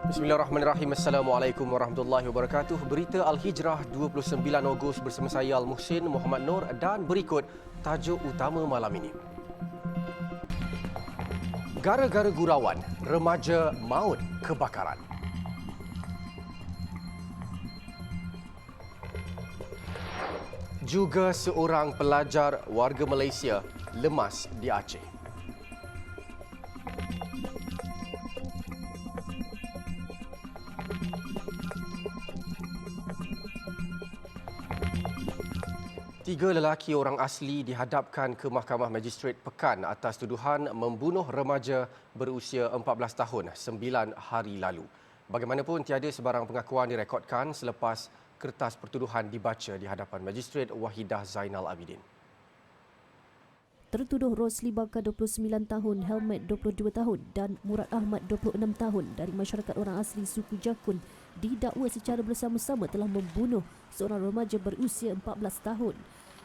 Bismillahirrahmanirrahim. Assalamualaikum warahmatullahi wabarakatuh. Berita Al-Hijrah 29 Ogos bersama saya Al-Muhsin Muhammad Nur dan berikut tajuk utama malam ini. Gara-gara gurauan, remaja maut kebakaran. Juga seorang pelajar warga Malaysia lemas di Aceh. Tiga lelaki orang asli dihadapkan ke Mahkamah Magistrate Pekan atas tuduhan membunuh remaja berusia 14 tahun 9 hari lalu. Bagaimanapun, tiada sebarang pengakuan direkodkan selepas kertas pertuduhan dibaca di hadapan Magistrate Wahidah Zainal Abidin. Tertuduh Rosli Baka 29 tahun, Helmet 22 tahun dan Murad Ahmad 26 tahun dari masyarakat orang asli suku Jakun didakwa secara bersama-sama telah membunuh seorang remaja berusia 14 tahun.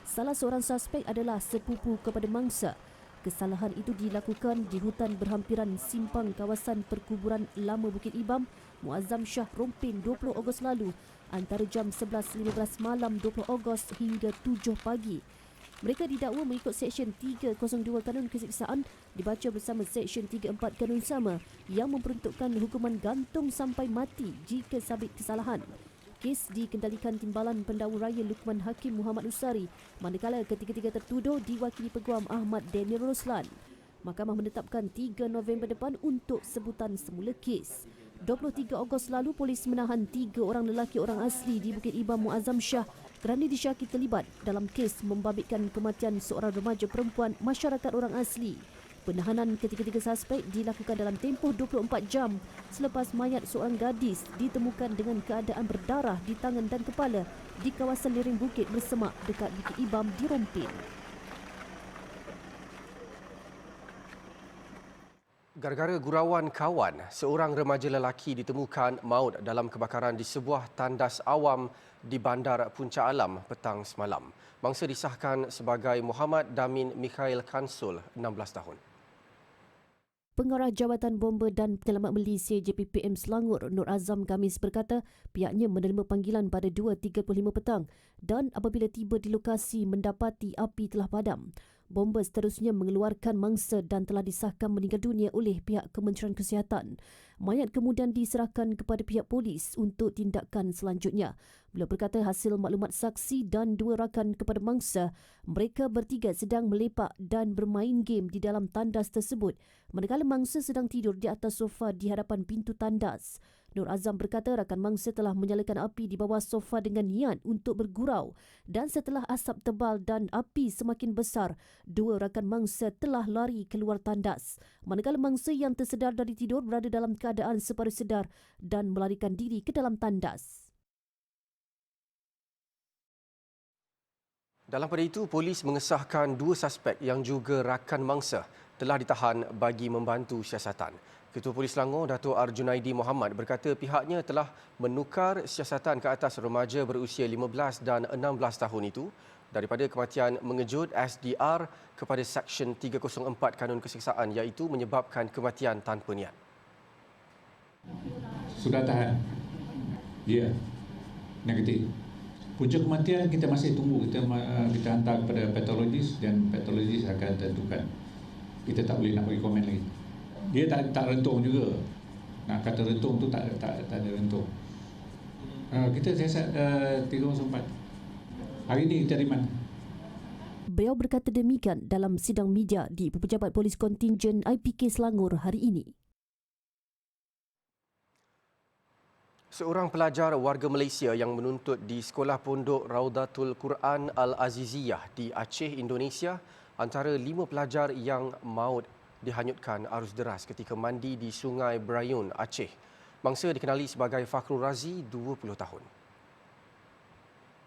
Salah seorang suspek adalah sepupu kepada mangsa. Kesalahan itu dilakukan di hutan berhampiran simpang kawasan perkuburan lama Bukit Ibam, Muazzam Shah Rompin 20 Ogos lalu antara jam 11.15 malam 20 Ogos hingga 7 pagi. Mereka didakwa mengikut Seksyen 302 Kanun Keseksaan dibaca bersama Seksyen 34 Kanun Sama yang memperuntukkan hukuman gantung sampai mati jika sabit kesalahan. Kes dikendalikan Timbalan Pendakwa Raya Lukman Hakim Muhammad Usari, manakala ketiga-tiga tertuduh diwakili Peguam Ahmad Daniel Roslan. Mahkamah menetapkan 3 November depan untuk sebutan semula kes. 23 Ogos lalu, polis menahan 3 orang lelaki orang asli di Bukit Ibam Muazzam Shah kerana disyaki terlibat dalam kes membabitkan kematian seorang remaja perempuan masyarakat orang asli. Penahanan ketiga-tiga suspek dilakukan dalam tempoh 24 jam selepas mayat seorang gadis ditemukan dengan keadaan berdarah di tangan dan kepala di kawasan lereng bukit bersemak dekat Bukit Ibam di Rompin. Gara-gara gurauan kawan, seorang remaja lelaki ditemukan maut dalam kebakaran di sebuah tandas awam di Bandar Puncak Alam petang semalam. Mangsa disahkan sebagai Muhammad Damin Mikhail Kansul, 16 tahun. Pengarah Jabatan Bomba dan Penyelamat Malaysia JPPM Selangor, Nur Azam Khamis berkata pihaknya menerima panggilan pada 2.35 petang dan apabila tiba di lokasi mendapati api telah padam. Bomba seterusnya mengeluarkan mangsa dan telah disahkan meninggal dunia oleh pihak Kementerian Kesihatan. Mayat kemudian diserahkan kepada pihak polis untuk tindakan selanjutnya. Beliau berkata hasil maklumat saksi dan 2 rakan kepada mangsa, mereka bertiga sedang melepak dan bermain game di dalam tandas tersebut manakala mangsa sedang tidur di atas sofa di hadapan pintu tandas. Nur Azam berkata rakan mangsa telah menyalakan api di bawah sofa dengan niat untuk bergurau dan setelah asap tebal dan api semakin besar, 2 rakan mangsa telah lari keluar tandas. Manakala mangsa yang tersedar dari tidur berada dalam keadaan separuh sedar dan melarikan diri ke dalam tandas. Dalam pada itu, polis mengesahkan 2 suspek yang juga rakan mangsa telah ditahan bagi membantu siasatan. Ketua Polis Selangor, Dato' Arjunaidi Mohamad berkata pihaknya telah menukar siasatan ke atas remaja berusia 15 dan 16 tahun itu daripada kematian mengejut SDR kepada Seksyen 304 Kanun Keseksaan iaitu menyebabkan kematian tanpa niat. Sudah tahan. Ya, negatif. Punca kematian kita masih tunggu. Kita hantar kepada patologis dan patologis akan tentukan. Kita tak boleh nak bagi komen lagi. Dia tak rentung juga. Nak kata rentung tu tak ada rentung. Kita siasat 304. Hari ini kita di mana? Beliau berkata demikian dalam sidang media di Pejabat Polis Kontingen IPK Selangor hari ini. Seorang pelajar warga Malaysia yang menuntut di Sekolah Pondok Raudatul Quran Al-Aziziyah di Aceh, Indonesia, antara 5 pelajar yang maut dihanyutkan arus deras ketika mandi di Sungai Berayun, Aceh. Mangsa dikenali sebagai Fakhrul Razi, 20 tahun.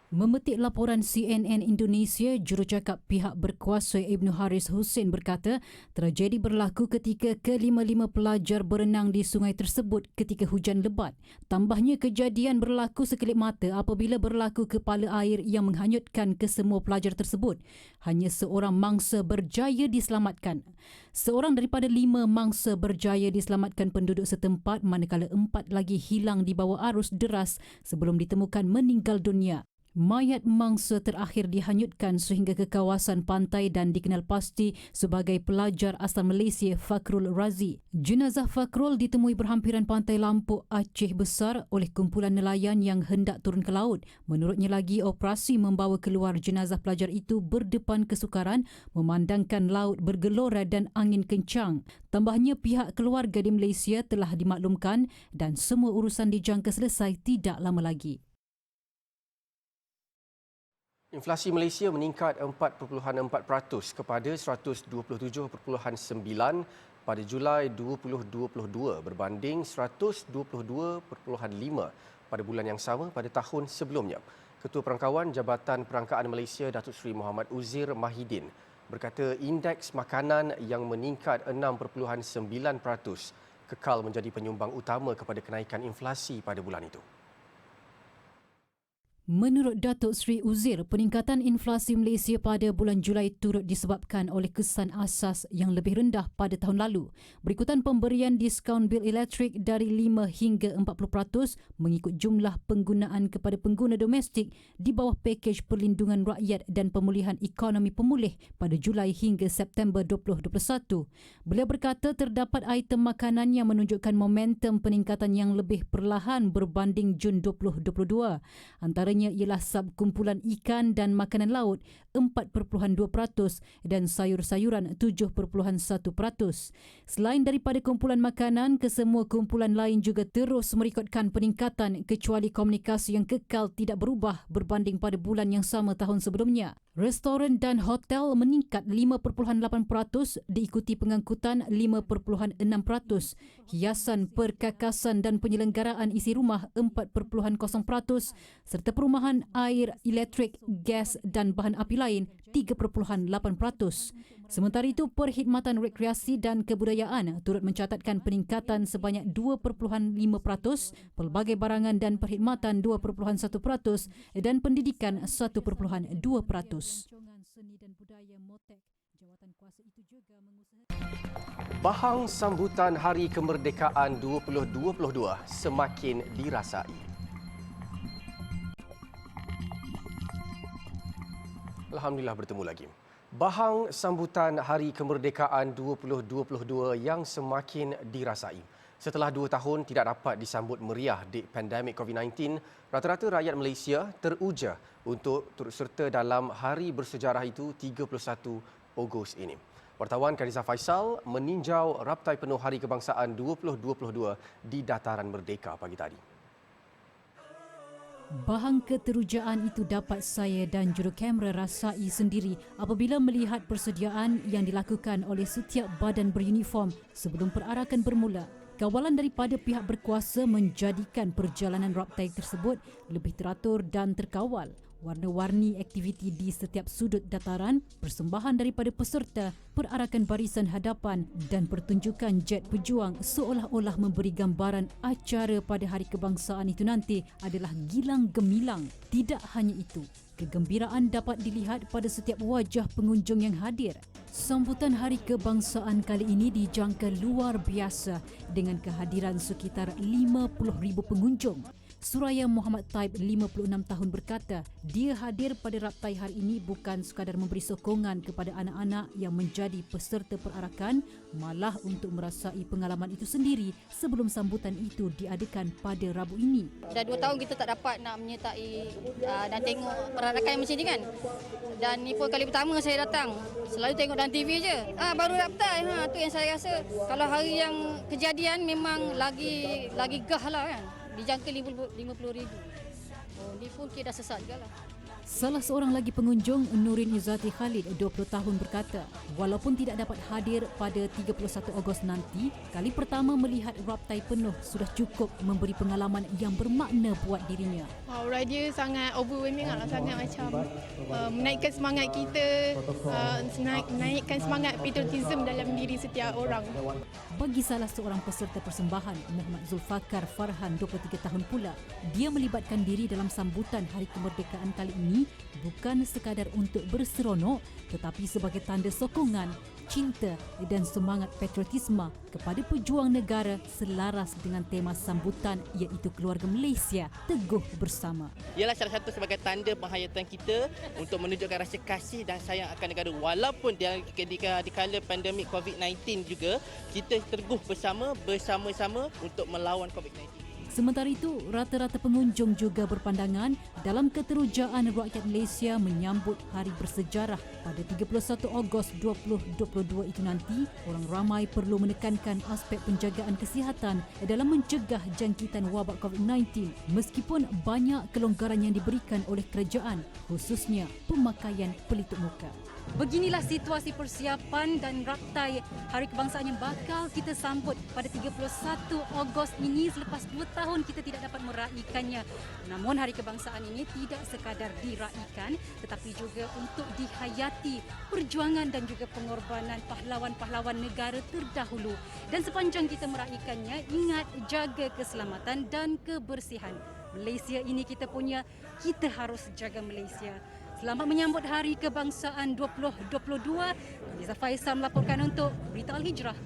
Memetik laporan CNN Indonesia, jurucakap pihak berkuasa Ibnu Haris Hussein berkata tragedi berlaku ketika ke-55 pelajar berenang di sungai tersebut ketika hujan lebat. Tambahnya, kejadian berlaku sekelip mata apabila berlaku kepala air yang menghanyutkan kesemua pelajar tersebut. Hanya seorang mangsa berjaya diselamatkan. Seorang daripada 5 mangsa berjaya diselamatkan penduduk setempat, manakala 4 lagi hilang di bawah arus deras sebelum ditemukan meninggal dunia. Mayat mangsa terakhir dihanyutkan sehingga ke kawasan pantai dan dikenal pasti sebagai pelajar asal Malaysia Fakrul Razi. Jenazah Fakrul ditemui berhampiran pantai Lampuk, Aceh Besar oleh kumpulan nelayan yang hendak turun ke laut. Menurutnya lagi, operasi membawa keluar jenazah pelajar itu berdepan kesukaran memandangkan laut bergelora dan angin kencang. Tambahnya, pihak keluarga di Malaysia telah dimaklumkan dan semua urusan dijangka selesai tidak lama lagi. Inflasi Malaysia meningkat 4.4% kepada 127.9 pada Julai 2022 berbanding 122.5 pada bulan yang sama pada tahun sebelumnya. Ketua Perangkawan Jabatan Perangkaan Malaysia Datuk Seri Muhammad Uzir Mahidin berkata indeks makanan yang meningkat 6.9% kekal menjadi penyumbang utama kepada kenaikan inflasi pada bulan itu. Menurut Datuk Seri Uzir, peningkatan inflasi Malaysia pada bulan Julai turut disebabkan oleh kesan asas yang lebih rendah pada tahun lalu. Berikutan pemberian diskaun bil elektrik dari 5 hingga 40% mengikut jumlah penggunaan kepada pengguna domestik di bawah pakej perlindungan rakyat dan pemulihan ekonomi pemulih pada Julai hingga September 2021. Beliau berkata terdapat item makanan yang menunjukkan momentum peningkatan yang lebih perlahan berbanding Jun 2022. Antaranya ialah subkumpulan ikan dan makanan laut 4.2% dan sayur-sayuran 7.1%. Selain daripada kumpulan makanan, kesemua kumpulan lain juga terus merekodkan peningkatan kecuali komunikasi yang kekal tidak berubah berbanding pada bulan yang sama tahun sebelumnya. Restoran dan hotel meningkat 5.8%, diikuti pengangkutan 5.6%, hiasan, perkakasan dan penyelenggaraan isi rumah 4.0%, serta perumahan, air, elektrik, gas dan bahan api lain 3.8%. Sementara itu, perkhidmatan rekreasi dan kebudayaan turut mencatatkan peningkatan sebanyak 2.5%, pelbagai barangan dan perkhidmatan 2.1% dan pendidikan 1.2%. Bahang sambutan Hari Kemerdekaan 2022 semakin dirasai. Alhamdulillah bertemu lagi. Bahang sambutan Hari Kemerdekaan 2022 yang semakin dirasai. Setelah 2 tahun tidak dapat disambut meriah di pandemik COVID-19, rata-rata rakyat Malaysia teruja untuk turut serta dalam hari bersejarah itu 31 Ogos ini. Wartawan Kariza Faisal meninjau raptai penuh Hari Kebangsaan 2022 di Dataran Merdeka pagi tadi. Bahang keterujaan itu dapat saya dan jurukamera rasai sendiri apabila melihat persediaan yang dilakukan oleh setiap badan beruniform sebelum perarakan bermula. Kawalan daripada pihak berkuasa menjadikan perjalanan raptai tersebut lebih teratur dan terkawal. Warna-warni aktiviti di setiap sudut dataran, persembahan daripada peserta, perarakan barisan hadapan dan pertunjukan jet pejuang seolah-olah memberi gambaran acara pada Hari Kebangsaan itu nanti adalah gilang gemilang. Tidak hanya itu, kegembiraan dapat dilihat pada setiap wajah pengunjung yang hadir. Sambutan Hari Kebangsaan kali ini dijangka luar biasa dengan kehadiran sekitar 50,000 pengunjung. Suraya Muhammad Taib, 56 tahun berkata, dia hadir pada raptai hari ini bukan sekadar memberi sokongan kepada anak-anak yang menjadi peserta perarakan, malah untuk merasai pengalaman itu sendiri sebelum sambutan itu diadakan pada Rabu ini. Dah 2 tahun kita tak dapat nak menyertai dan tengok perarakan yang macam ni kan. Dan ni pun kali pertama saya datang. Selalu tengok dalam TV je. Baru raptai. Tu yang saya rasa kalau hari yang kejadian memang lagi gah lah kan. Dijangka 50,000. Oh, ni pun kita dah sesat juga lah. Salah seorang lagi pengunjung, Nurin Izzati Khalid, 20 tahun berkata, walaupun tidak dapat hadir pada 31 Ogos nanti, kali pertama melihat raptai penuh sudah cukup memberi pengalaman yang bermakna buat dirinya. Ride dia sangat overwhelming lah, sangat macam menaikkan semangat kita, menaikkan semangat patriotism dalam diri setiap orang. Bagi salah seorang peserta persembahan, Muhammad Zulfakar Farhan, 23 tahun pula, dia melibatkan diri dalam sambutan Hari Kemerdekaan kali ini bukan sekadar untuk berseronok tetapi sebagai tanda sokongan, cinta dan semangat patriotisme kepada pejuang negara selaras dengan tema sambutan iaitu keluarga Malaysia teguh bersama. Ialah salah satu sebagai tanda penghayatan kita untuk menunjukkan rasa kasih dan sayang akan negara. Walaupun di kala pandemik COVID-19 juga, kita teguh bersama-sama untuk melawan COVID-19. Sementara itu, rata-rata pengunjung juga berpandangan dalam keterujaan rakyat Malaysia menyambut hari bersejarah pada 31 Ogos 2022 itu nanti, orang ramai perlu menekankan aspek penjagaan kesihatan dalam mencegah jangkitan wabak COVID-19 meskipun banyak kelonggaran yang diberikan oleh kerajaan, khususnya pemakaian pelitup muka. Beginilah situasi persiapan dan raptai Hari Kebangsaan yang bakal kita sambut pada 31 Ogos ini. Selepas 2 tahun kita tidak dapat meraikannya. Namun Hari Kebangsaan ini tidak sekadar diraikan tetapi juga untuk dihayati perjuangan dan juga pengorbanan pahlawan-pahlawan negara terdahulu. Dan sepanjang kita meraikannya, ingat jaga keselamatan dan kebersihan. Malaysia ini kita punya, kita harus jaga Malaysia. Selamat menyambut Hari Kebangsaan 2022. Liza Faisal melaporkan untuk Berita Al-Hijrah.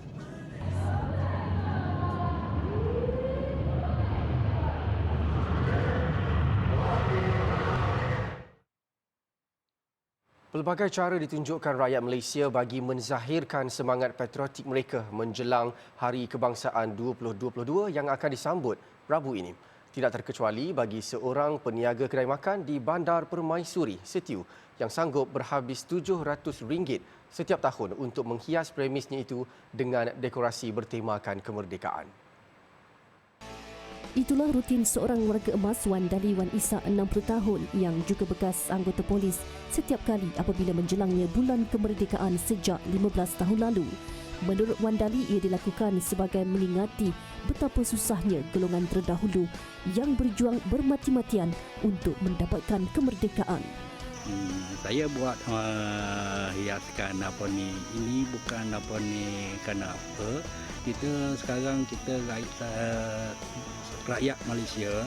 Pelbagai cara ditunjukkan rakyat Malaysia bagi menzahirkan semangat patriotik mereka menjelang Hari Kebangsaan 2022 yang akan disambut Rabu ini. Tidak terkecuali bagi seorang peniaga kedai makan di Bandar Permaisuri, Setiu yang sanggup berhabis RM700 setiap tahun untuk menghias premisnya itu dengan dekorasi bertemakan kemerdekaan. Itulah rutin seorang warga emas Wan Dali Wan Isa 60 tahun yang juga bekas anggota polis setiap kali apabila menjelangnya bulan kemerdekaan sejak 15 tahun lalu. Menurut Wan Dali, ia dilakukan sebagai mengingati betapa susahnya golongan terdahulu yang berjuang bermati-matian untuk mendapatkan kemerdekaan. Saya buat hiaskan apa ni, ini bukan apa ni kerana apa. Kita sekarang rakyat Malaysia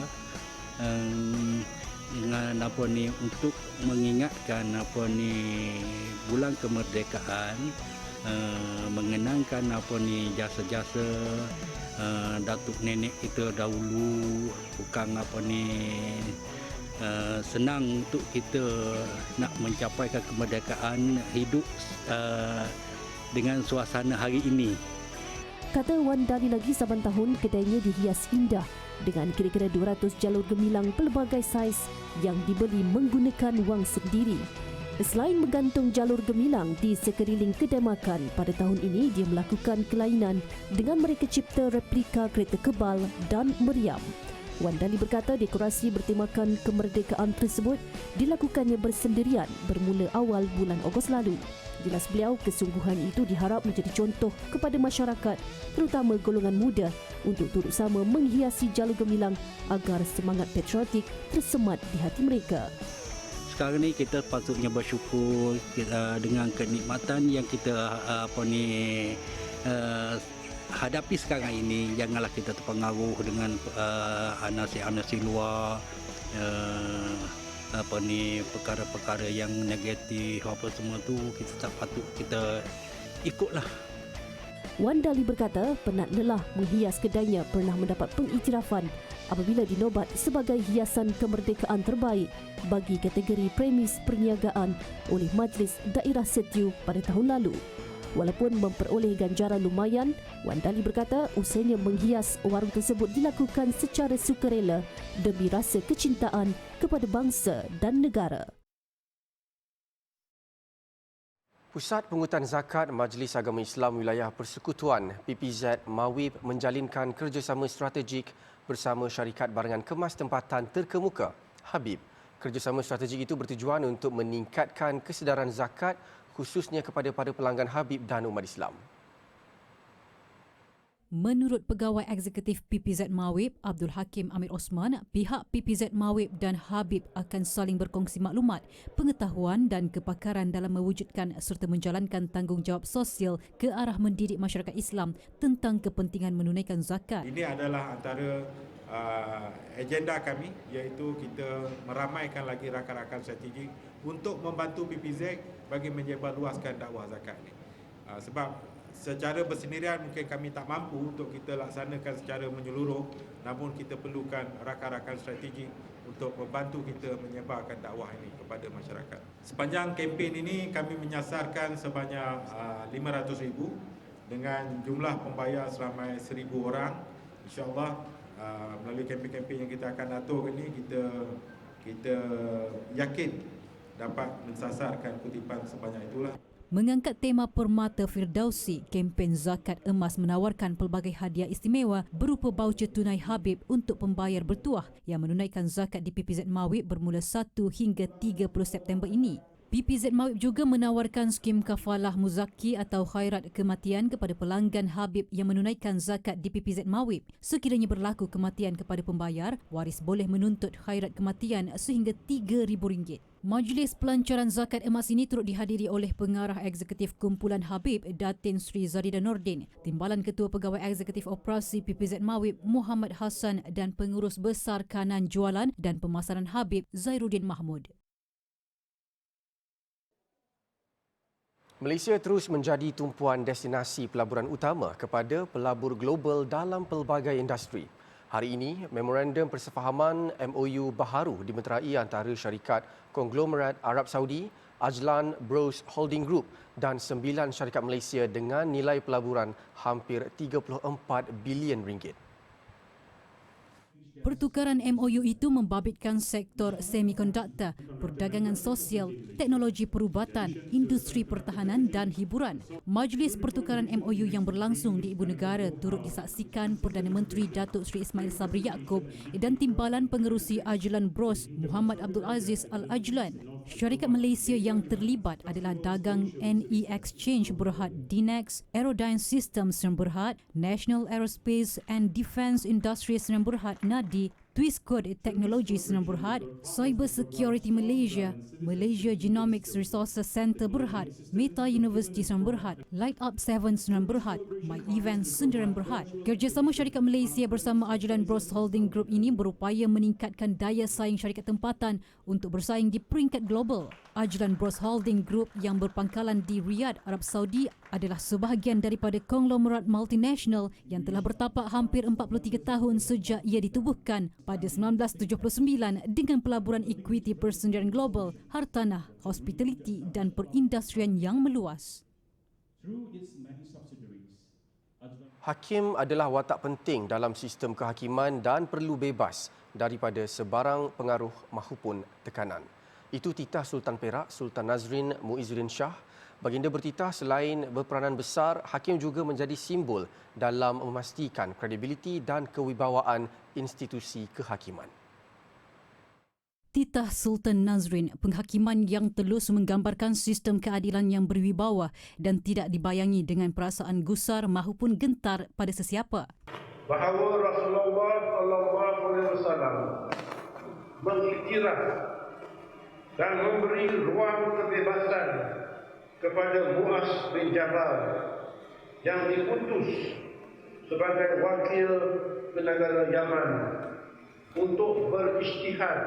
dengan apa ni untuk mengingatkan apa ni bulan kemerdekaan, mengenangkan apa ni jasa-jasa datuk nenek kita dahulu, bukan apa ni senang untuk kita nak mencapaikan kemerdekaan hidup dengan suasana hari ini. Kata Wan Dali lagi, saban tahun kedainya dihias indah dengan kira-kira 200 jalur gemilang pelbagai saiz yang dibeli menggunakan wang sendiri. Selain menggantung jalur gemilang di sekeliling kedai makan, pada tahun ini dia melakukan kelainan dengan mereka cipta replika kereta kebal dan meriam. Wan Dali berkata dekorasi bertemakan kemerdekaan tersebut dilakukannya bersendirian bermula awal bulan Ogos lalu. Jelas beliau, kesungguhan itu diharap menjadi contoh kepada masyarakat, terutama golongan muda, untuk turut sama menghiasi jalur gemilang agar semangat patriotik tersemat di hati mereka. Sekarang ni kita patutnya bersyukur dengan kenikmatan yang kita hadapi sekarang ini. Janganlah kita terpengaruh dengan anasi-anasi luar, perkara-perkara yang negatif, apa semua tu kita tak patut kita ikutlah. Wan Dali berkata penat lelah menghias kedainya pernah mendapat pengiktirafan apabila dinobat sebagai hiasan kemerdekaan terbaik bagi kategori premis perniagaan oleh Majlis Daerah Setiu pada tahun lalu. Walaupun memperoleh ganjaran lumayan, Wan Dali berkata usahanya menghias warung tersebut dilakukan secara sukarela demi rasa kecintaan kepada bangsa dan negara. Pusat Pungutan Zakat Majlis Agama Islam Wilayah Persekutuan PPZ Mawib menjalinkan kerjasama strategik bersama syarikat barangan kemas tempatan terkemuka Habib Kerjasama strategik itu bertujuan untuk meningkatkan kesedaran zakat khususnya kepada para pelanggan Habib dan umat Islam. Menurut Pegawai Eksekutif PPZ Mawib, Abdul Hakim Amir Osman, pihak PPZ Mawib dan Habib akan saling berkongsi maklumat, pengetahuan dan kepakaran dalam mewujudkan serta menjalankan tanggungjawab sosial ke arah mendidik masyarakat Islam tentang kepentingan menunaikan zakat. Ini adalah antara agenda kami, iaitu kita meramaikan lagi rakan-rakan strategik untuk membantu PPZ bagi menyebarluaskan dakwah zakat ini. Sebab secara bersendirian mungkin kami tak mampu untuk kita laksanakan secara menyeluruh, namun kita perlukan rakan-rakan strategik untuk membantu kita menyebarkan dakwah ini kepada masyarakat. Sepanjang kempen ini kami menyasarkan sebanyak 500,000 dengan jumlah pembayar seramai 1,000 orang. InsyaAllah melalui kempen-kempen yang kita akan atur ini, kita yakin dapat mensasarkan kutipan sebanyak itulah. Mengangkat tema Permata Firdausi, kempen Zakat Emas menawarkan pelbagai hadiah istimewa berupa baucer tunai Habib untuk pembayar bertuah yang menunaikan zakat di PPZ Mawib bermula 1 hingga 30 September ini. PPZ Mawib juga menawarkan skim kafalah muzaki atau khairat kematian kepada pelanggan Habib yang menunaikan zakat di PPZ Mawib. Sekiranya berlaku kematian kepada pembayar, waris boleh menuntut khairat kematian sehingga RM3,000. Majlis pelancaran zakat emas ini turut dihadiri oleh Pengarah Eksekutif Kumpulan Habib Datin Sri Zarida Nordin, Timbalan Ketua Pegawai Eksekutif Operasi PPZ Mawib Muhammad Hassan dan Pengurus Besar Kanan Jualan dan Pemasaran Habib Zairuddin Mahmud. Malaysia terus menjadi tumpuan destinasi pelaburan utama kepada pelabur global dalam pelbagai industri. Hari ini, Memorandum Persefahaman MOU baharu dimeterai antara syarikat konglomerat Arab Saudi, Ajlan Bros Holding Group dan 9 syarikat Malaysia dengan nilai pelaburan hampir RM34 bilion. Pertukaran MOU itu membabitkan sektor semikonduktor, perdagangan sosial, teknologi perubatan, industri pertahanan dan hiburan. Majlis pertukaran MOU yang berlangsung di Ibu Negara turut disaksikan Perdana Menteri Datuk Seri Ismail Sabri Yaakob dan Timbalan Pengerusi Ajlan Bros Muhammad Abdul Aziz Al-Ajlan. Syarikat Malaysia yang terlibat adalah Dagang NE Exchange Berhad Dinex, Aerodyne Systems Berhad, National Aerospace and Defence Industries Berhad NADI, Twistcode Technology Berhad, Cyber Security Malaysia, Malaysia Genomics Resources Centre Berhad, Meta University Berhad, Light Up 7 Berhad, My Events Berhad. Kerjasama syarikat Malaysia bersama Ajlan Bros Holding Group ini berupaya meningkatkan daya saing syarikat tempatan untuk bersaing di peringkat global. Ajlan Bros Holding Group yang berpangkalan di Riyadh, Arab Saudi adalah sebahagian daripada konglomerat multinasional yang telah bertapak hampir 43 tahun sejak ia ditubuhkan pada 1979 dengan pelaburan equity persendirian global, hartanah, hospitality dan perindustrian yang meluas. Hakim adalah watak penting dalam sistem kehakiman dan perlu bebas daripada sebarang pengaruh mahupun tekanan. Itu titah Sultan Perak, Sultan Nazrin Muizzuddin Shah. Baginda bertitah selain berperanan besar, hakim juga menjadi simbol dalam memastikan kredibiliti dan kewibawaan institusi kehakiman. Titah Sultan Nazrin, penghakiman yang telus menggambarkan sistem keadilan yang berwibawa dan tidak dibayangi dengan perasaan gusar mahupun gentar pada sesiapa. Bahawa Rasulullah SAW mengiktiraf dan memberi ruang kebebasan kepada Muaz bin Jabal yang diutus sebagai wakil negara Yaman untuk berijtihad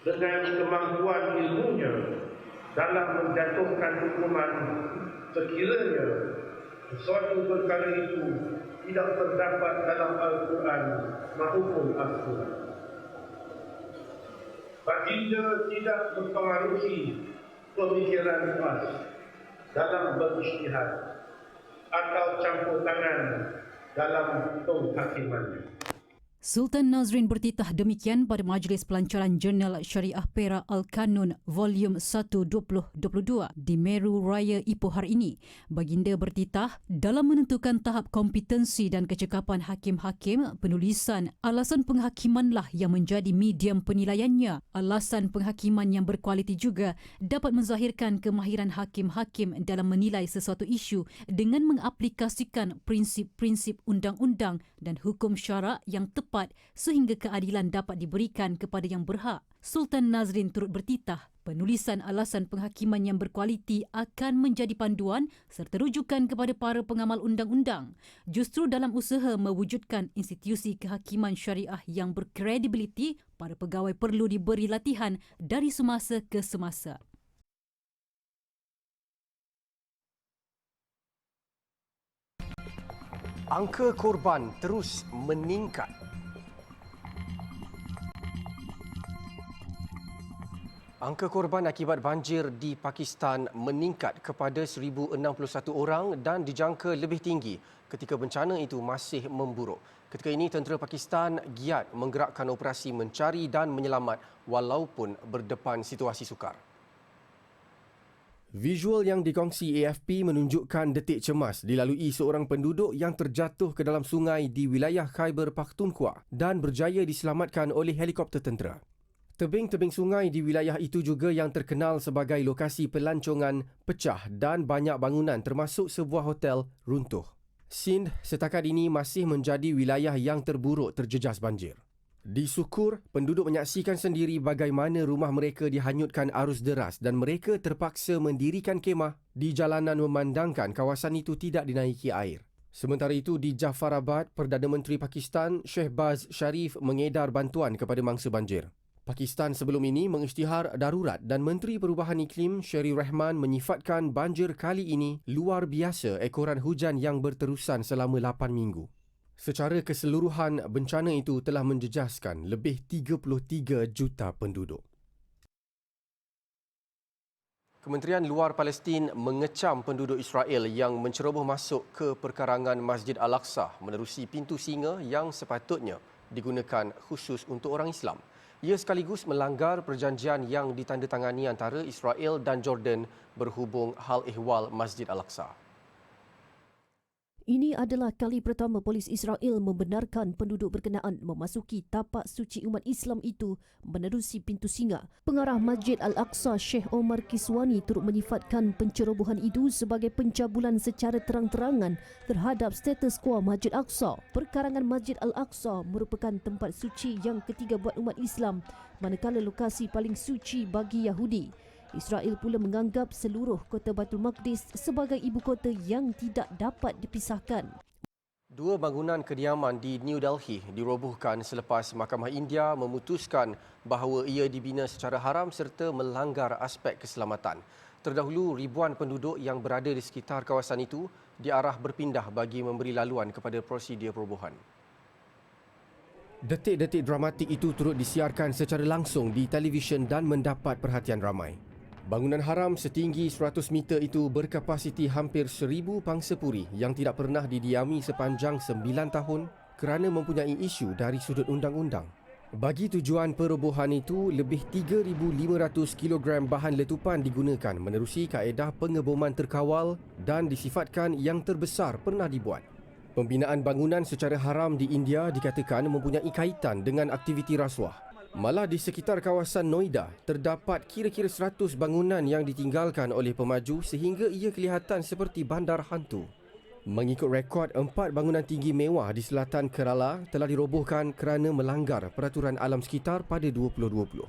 dengan kemampuan ilmunya dalam menjatuhkan hukuman sekiranya sesuatu perkara itu tidak terdapat dalam Al-Quran maupun Al-Quran. Baginda tidak mempengaruhi pemikiran Muaz dalam berijtihad atau campur tangan dalam hukum hakimannya. Sultan Nazrin bertitah demikian pada Majlis Pelancaran Jurnal Syariah Perak Al-Kanun Volume 1 2022 di Meru Raya Ipoh hari ini. Baginda bertitah dalam menentukan tahap kompetensi dan kecekapan hakim-hakim, penulisan alasan penghakimanlah yang menjadi medium penilaiannya. Alasan penghakiman yang berkualiti juga dapat menzahirkan kemahiran hakim-hakim dalam menilai sesuatu isu dengan mengaplikasikan prinsip-prinsip undang-undang dan hukum syarak yang tepat sehingga keadilan dapat diberikan kepada yang berhak. Sultan Nazrin turut bertitah penulisan alasan penghakiman yang berkualiti akan menjadi panduan serta rujukan kepada para pengamal undang-undang. Justru dalam usaha mewujudkan institusi kehakiman syariah yang berkredibiliti, para pegawai perlu diberi latihan dari semasa ke semasa. Angka korban terus meningkat. Angka korban akibat banjir di Pakistan meningkat kepada 1,061 orang dan dijangka lebih tinggi ketika bencana itu masih memburuk. Ketika ini, tentera Pakistan giat menggerakkan operasi mencari dan menyelamat walaupun berdepan situasi sukar. Visual yang dikongsi AFP menunjukkan detik cemas dilalui seorang penduduk yang terjatuh ke dalam sungai di wilayah Khyber Pakhtunkhwa dan berjaya diselamatkan oleh helikopter tentera. Tebing-tebing sungai di wilayah itu juga yang terkenal sebagai lokasi pelancongan pecah dan banyak bangunan termasuk sebuah hotel runtuh. Sindh setakat ini masih menjadi wilayah yang terburuk terjejas banjir. Di Sukur, penduduk menyaksikan sendiri bagaimana rumah mereka dihanyutkan arus deras dan mereka terpaksa mendirikan kemah di jalanan memandangkan kawasan itu tidak dinaiki air. Sementara itu, di Jafarabad, Perdana Menteri Pakistan Shehbaz Sharif mengedar bantuan kepada mangsa banjir. Pakistan sebelum ini mengisytihar darurat dan Menteri Perubahan Iklim Sherry Rahman menyifatkan banjir kali ini luar biasa ekoran hujan yang berterusan selama 8 minggu. Secara keseluruhan, bencana itu telah menjejaskan lebih 33 juta penduduk. Kementerian Luar Palestin mengecam penduduk Israel yang menceroboh masuk ke perkarangan Masjid Al-Aqsa menerusi pintu singa yang sepatutnya digunakan khusus untuk orang Islam. Ia sekaligus melanggar perjanjian yang ditandatangani antara Israel dan Jordan berhubung hal ehwal Masjid Al-Aqsa. Ini adalah kali pertama polis Israel membenarkan penduduk berkenaan memasuki tapak suci umat Islam itu menerusi pintu singa. Pengarah Masjid Al-Aqsa Sheikh Omar Kiswani turut menyifatkan pencerobohan itu sebagai pencabulan secara terang-terangan terhadap status quo Masjid Al-Aqsa. Perkarangan Masjid Al-Aqsa merupakan tempat suci yang ketiga buat umat Islam, manakala lokasi paling suci bagi Yahudi. Israel pula menganggap seluruh kota Baitul Maqdis sebagai ibu kota yang tidak dapat dipisahkan. Dua bangunan kediaman di New Delhi dirobohkan selepas Mahkamah India memutuskan bahawa ia dibina secara haram serta melanggar aspek keselamatan. Terdahulu, ribuan penduduk yang berada di sekitar kawasan itu diarah berpindah bagi memberi laluan kepada prosedur perobohan. Detik-detik dramatik itu turut disiarkan secara langsung di televisyen dan mendapat perhatian ramai. Bangunan haram setinggi 100 meter itu berkapasiti hampir 1,000 pangsapuri yang tidak pernah didiami sepanjang 9 tahun kerana mempunyai isu dari sudut undang-undang. Bagi tujuan perobohan itu, lebih 3,500 kg bahan letupan digunakan menerusi kaedah pengeboman terkawal dan disifatkan yang terbesar pernah dibuat. Pembinaan bangunan secara haram di India dikatakan mempunyai kaitan dengan aktiviti rasuah. Malah di sekitar kawasan Noida, terdapat kira-kira 100 bangunan yang ditinggalkan oleh pemaju sehingga ia kelihatan seperti bandar hantu. Mengikut rekod, 4 bangunan tinggi mewah di selatan Kerala telah dirobohkan kerana melanggar peraturan alam sekitar pada 2020.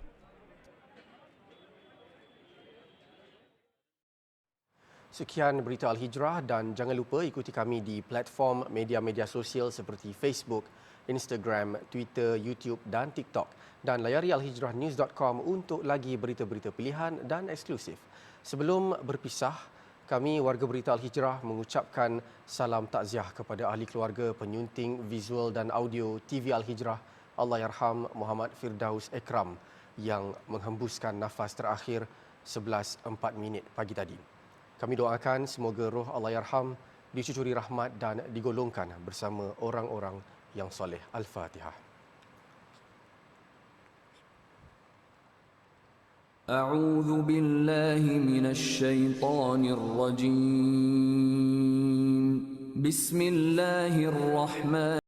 Sekian berita Al-Hijrah dan jangan lupa ikuti kami di platform media-media sosial seperti Facebook, Instagram, Twitter, YouTube dan TikTok. Dan layari alhijrahnews.com untuk lagi berita-berita pilihan dan eksklusif. Sebelum berpisah, kami warga berita Al-Hijrah mengucapkan salam takziah kepada ahli keluarga penyunting visual dan audio TV Al-Hijrah, Allahyarham Muhammad Firdaus Ekram yang menghembuskan nafas terakhir 11:04 pagi tadi. Kami doakan semoga roh Allahyarham dicucuri rahmat dan digolongkan bersama orang-orang yang soleh. Al-Fatihah. أعوذ بالله من الشيطان الرجيم بسم الله الرحمن